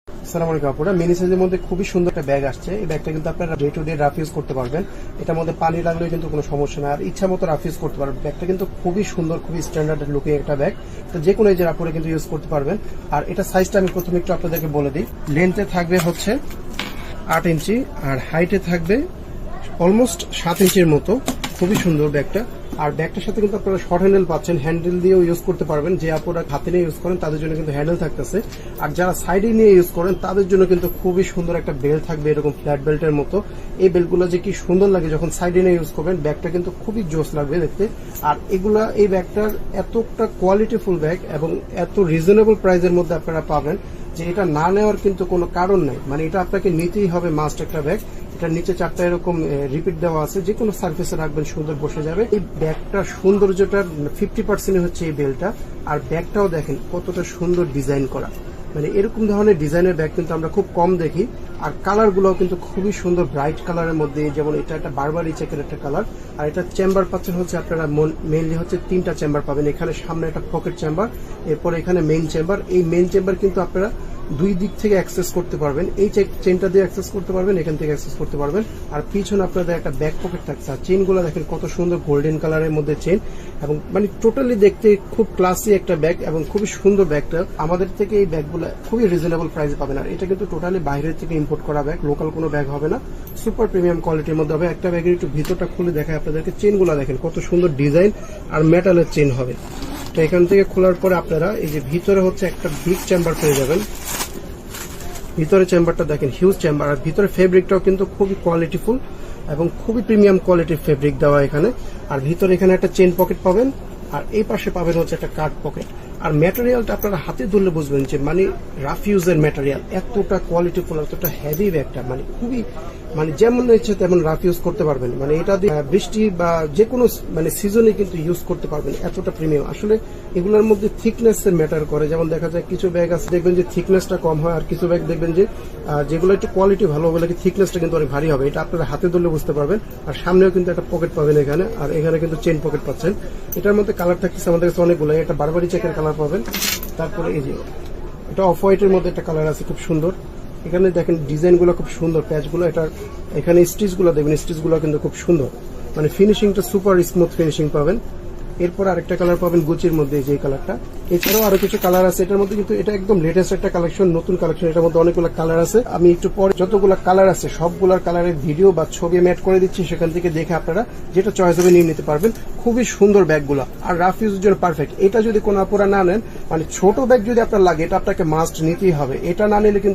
আসসালামু আলাইকুম আপুরা, মিনি সাইজের মধ্যে খুবই সুন্দর একটা ব্যাগ আসছে। এই ব্যাগটা কিন্তু আপনারা day to day rough use করতে পারবেন। এটার মধ্যে পানি লাগলেও কিন্তু কোনো সমস্যা না, আর ইচ্ছা মতো রাফ ইউজ করতে পারবেন। ব্যাগটা কিন্তু খুবই সুন্দর, খুবই স্ট্যান্ডার্ড লুকিং একটা ব্যাগ, তো যে কোনো এজের আপুরা কিন্তু ইউজ করতে পারবেন। আর এটা সাইজটা আমি প্রথমে একটু আপনাদেরকে বলে দিই। লেন্থে থাকবে হচ্ছে 8 ইঞ্চি আর হাইটে থাকবে অলমোস্ট 7 ইঞ্চির মতো। খুবই সুন্দর ব্যাগটা। আর ব্যাগটার সাথে কিন্তু আপনারা শর্ট হ্যান্ডেল পাচ্ছেন, হ্যান্ডেল দিয়েও ইউজ করতে পারবেন। যে আপনারা হাতে নিয়ে ইউজ করেন তাদের জন্য কিন্তু হ্যান্ডেল থাকতেছে, আর যারা সাইডে নিয়ে ইউজ করেন তাদের জন্য কিন্তু খুবই সুন্দর একটা বেল্ট থাকবে, এরকম ফ্ল্যাট বেল্টের মতো। এই বেল্টগুলো যে কি সুন্দর লাগে যখন সাইডে নিয়ে ইউজ করবেন, ব্যাগটা কিন্তু খুবই জোস লাগবে দেখতে। আর এগুলা এই ব্যাগটার এতটা কোয়ালিটিফুল ব্যাগ এবং এত রিজনেবল প্রাইসের মধ্যে আপনারা পাবেন যে এটা না নেওয়ার কিন্তু কোনো কারণ নাই। মানে এটা আপনাকে নিতেই হবে মাস্ট একটা ব্যাগ। এটার নিচে 4টা এরকম রিপিট দেওয়া আছে, যে কোনো সার্ফেসে রাখবেন সুন্দর বসে যাবে। এই ব্যাগটার সৌন্দর্যটা 50% হচ্ছে এই বেলটা। আর ব্যাগটাও দেখেন কতটা সুন্দর ডিজাইন করা, মানে এরকম ধরনের ডিজাইনের ব্যাগ কিন্তু আমরা খুব কম দেখি। আর কালারগুলোও কিন্তু খুবই সুন্দর, ব্রাইট কালারের মধ্যে, যেমন এটা একটা বারবারি চেকের একটা কালার। আর এটা চেম্বার পাচ্ছেন হচ্ছে আপনারা মেইনলি হচ্ছে 3টা চেম্বার পাবেন। এখানে সামনে একটা পকেট চেম্বার, এরপরে এখানে মেইন চেম্বার। এই মেইন চেম্বার কিন্তু আপনারা দুই দিক থেকে অ্যাক্সেস করতে পারবেন। এই চেনটা দিয়ে অ্যাক্সেস করতে পারবেন, এখান থেকে অ্যাক্সেস করতে পারবেন। আর পিছনে আপনাদের একটা ব্যাক পকেট থাকছে। আর চেনগুলো দেখেন কত সুন্দর গোল্ডেন কালারের মধ্যে চেন, এবং মানে টোটালি দেখতে খুব ক্লাসি একটা ব্যাগ এবং খুবই সুন্দর ব্যাগটা। আমাদের থেকে এই ব্যাগগুলো খুবই রিজনেবল প্রাইসে পাবেন। আর এটা কিন্তু টোটালি বাইরের থেকে ইম্পোর্ট করা ব্যাগ, লোকাল কোনো ব্যাগ হবে না, সুপার প্রিমিয়াম কোয়ালিটির মধ্যে হবে। একটা ব্যাগের একটু ভিতরটা খুলে দেখায় আপনাদেরকে। চেনগুলো দেখেন কত সুন্দর ডিজাইন আর মেটালের চেন হবে। তো এখান থেকে খোলার পরে আপনারা এই যে ভিতরে হচ্ছে একটা বিগ চেম্বার পেয়ে যাবেন। ভিতরে চেম্বারটা দেখেন হিউজ চেম্বার, আর ভিতরে ফেব্রিকটাও কিন্তু খুবই কোয়ালিটিফুল এবং খুবই প্রিমিয়াম কোয়ালিটির ফেব্রিক দেওয়া এখানে। আর ভিতরে এখানে একটা চেন পকেট পাবেন, আর এই পাশে পাবেন হচ্ছে একটা কার্ড পকেট। আর ম্যাটেরিয়ালটা আপনারা হাতে ধরলে বুঝবেন যে মানে রাফ ইউজের ম্যাটেরিয়াল, এতটা কোয়ালিটিফুল, এতটা হেভি ব্যাগটা, মানে খুবই মানে যেমন ইচ্ছে তেমন রাফ ইউজ করতে পারবেন। মানে এটা দিয়ে বৃষ্টি বা যে কোনো মানে সিজনে কিন্তু ইউজ করতে পারবেন, এতটা প্রিমিয়াম। আসলে এগুলোর মধ্যে থিকনেস ম্যাটার করে। যেমন দেখা যায় কিছু ব্যাগ আছে দেখবেন যে থিকনেসটা কম হয়, আর কিছু ব্যাগ দেখবেন যে যেগুলো একটু কোয়ালিটি ভালো হবে লাগে থিকনেসটা কিন্তু অনেক ভারী হবে। এটা আপনারা হাতে ধরলে বুঝতে পারবেন। আর সামনেও কিন্তু একটা পকেট পাবেন এখানে, আর এখানে কিন্তু চেন পকেট পাচ্ছেন। এটার মধ্যে কালার থাকতেছে আমাদের কাছে অনেকগুলো। একটা বারবারি চেকের কালার পাবেন, তারপরে এই যে এটা অফ হোয়াইটের মধ্যে একটা কালার আছে খুব সুন্দর। এখানে দেখেন ডিজাইনগুলো খুব সুন্দর, প্যাচগুলো, এটা এখানে স্টিচগুলো দেখবেন, স্টিচগুলো কিন্তু খুব সুন্দর, মানে ফিনিশিংটা সুপার স্মুথ ফিনিশিং পাবেন। এরপর আরেকটা কালার পাবেন গুচির মধ্যে, যে কালারটা। এছাড়াও আরো কিছু কালার আছে এটার মধ্যে, কিন্তু এটা একদম লেটেস্ট একটা কালেকশন, নতুন কালেকশন। এটার মধ্যে অনেকগুলো কালার আছে। আমি একটু পরে যতগুলো কালার আছে সবগুলোর কালারের ভিডিও বা ছবি আমি অ্যাড করে দিচ্ছি, সেখান থেকে দেখে আপনারা যেটা চয়েস হবে নিয়ে নিতে পারবেন। খুবই সুন্দর ব্যাগগুলো আর রাফ ইউজের জন্য পারফেক্ট। এটা যদি কোনো আপনারা না নেন, মানে ছোট ব্যাগ যদি আপনার লাগে, এটা আপনাকে মাস্ট নিতেই হবে। এটা না নিলে কিন্তু